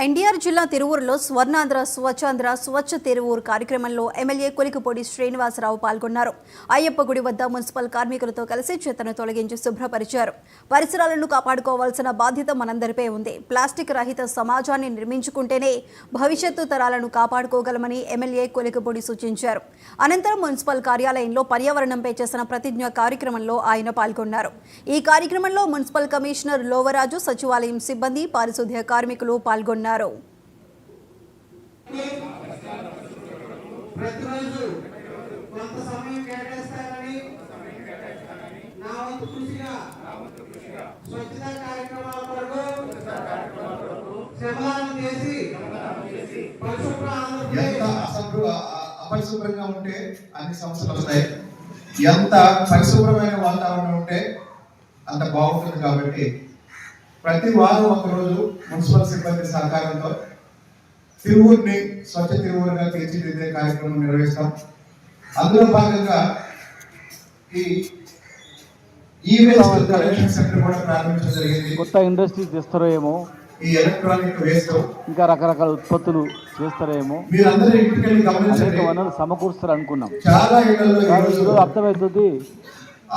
ఎన్టీఆర్ జిల్లా తిరువూరులో స్వర్ణాంధ్ర స్వచ్ఛాంధ్ర స్వచ్ఛ తిరువూరు కార్యక్రమంలో ఎమ్మెల్యే కొలికిపూడి శ్రీనివాసరావు పాల్గొన్నారు. అయ్యప్ప గుడి వద్ద మున్సిపల్ కార్మికులతో కలిసి చెత్తను తొలగించి శుభ్రపరిచారు. పరిసరాలను కాపాడుకోవాల్సిన బాధ్యత మనందరిపై ఉంది. ప్లాస్టిక్ రహిత సమాజాన్ని నిర్మించుకుంటేనే భవిష్యత్తు తరాలను కాపాడుకోగలమని ఎమ్మెల్యే కొలికిపూడి సూచించారు. అనంతరం మున్సిపల్ కార్యాలయంలో పర్యావరణంపై చేసిన ప్రతిజ్ఞ కార్యక్రమంలో ఆయన పాల్గొన్నారు. ఈ కార్యక్రమంలో మున్సిపల్ కమిషనర్ లోవరాజు, సచివాలయం సిబ్బంది, పారిశుద్ధ్య కార్మికులు పాల్గొన్నారు. ప్రతిరోజు కొంత సమయం కేటాయిస్తారని నా వంతు కృషిగా స్వచ్ఛతా కార్యక్రమాల కొరకు శ్రమదానం చేసి అపరిశుభ్రంగా ఉంటే అన్ని సమస్యలు వస్తాయి. ఎంత పరిశుభ్రమైన వాతావరణం ఉంటే అంత బాగుంటుంది. కాబట్టి ప్రతి వారం ఒకరోజు మున్సిపల్ సిబ్బంది సహకారంతో తిరువూరుని స్వచ్ఛ తిరువూరుగా తీర్చిదిద్దే కార్యక్రమం నిర్వహిస్తాం. అందులో భాగంగా ఈ వేస్ట్ కలెక్షన్ సెంటర్ కూడా ప్రారంభించడం జరిగింది. కొత్త ఇండస్ట్రీస్ తెస్తారో ఏమో, ఈ ఎలక్ట్రానిక్ వేస్ట్ ఇంకా రకరకాల ఉత్పత్తులు చేస్తారేమో, మీరందరూ ఇంటికెళ్ళి గమనించండి. వనరులు సమకూరుస్తారు అనుకున్నాం. చాలా ఇళ్లలో అర్థమవుతుంది,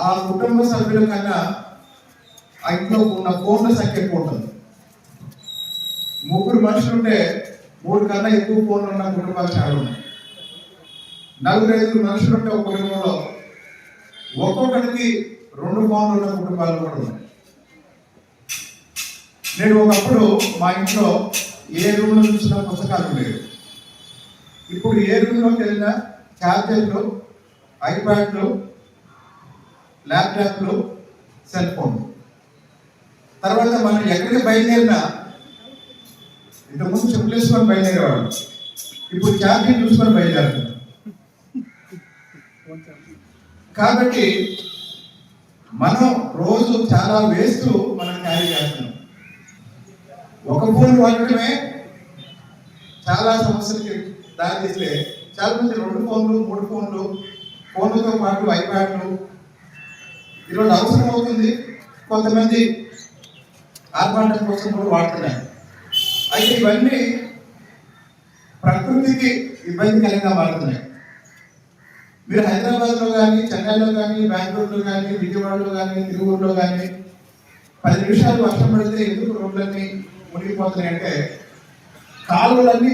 ఆ కుటుంబ సభ్యుల కన్నా ఆ ఇంట్లో ఉన్న ఫోన్ల సంఖ్య ఎక్కువ ఉంటుంది. 3 మనుషులు ఉంటే 3 కన్నా ఎక్కువ ఫోన్లు ఉన్న కుటుంబాలు చాలా ఉన్నాయి. 4-5 మనుషులు ఉంటే ఒక కుటుంబంలో ఒక్కొక్కరికి 2 ఫోన్లు ఉన్న కుటుంబాలు కూడా ఉన్నాయి. నేను ఒకప్పుడు మా ఇంట్లో ఏ రూమ్లో చూసినా పుస్తకాలు ఉండేవి. ఇప్పుడు ఏ రూమ్లోకి వెళ్ళినా ఛార్జర్లు, ఐప్యాడ్లు, ల్యాప్టాప్లు, సెల్ ఫోన్లు. తర్వాత మనం ఎక్కడికి బయలుదేరినా ఇంతకుముందు చెప్పులు వేసుకొని బయలుదేరేవాడు, ఇప్పుడు ఛార్జింగ్ చూసుకొని బయలుదేరుతున్నాం. కాబట్టి మనం రోజు చాలా వేస్ట్ మనం క్యారీ చేస్తున్నాం. ఒక ఫోన్ వాడటమే చాలా సమస్యలకి దారితీస్తే చాలా మంది 2 ఫోన్లు, 3 ఫోన్లు, ఫోన్లతో పాటు ఐప్యాడ్లు ఈరోజు అవసరం అవుతుంది. కొంతమంది ఆర్భాటం కోసం కూడా వాడుతున్నారు. అయితే ఇవన్నీ ప్రకృతికి ఇబ్బందికరంగా మారుతున్నాయి. మీరు హైదరాబాద్లో కానీ, చెన్నైలో కానీ, బెంగళూరులో కానీ, విజయవాడలో కానీ, తిరువూరులో కానీ 10 నిమిషాలు వర్షం పడితే ఎందుకు రోడ్లన్నీ మునిగిపోతున్నాయి అంటే కాలువలన్నీ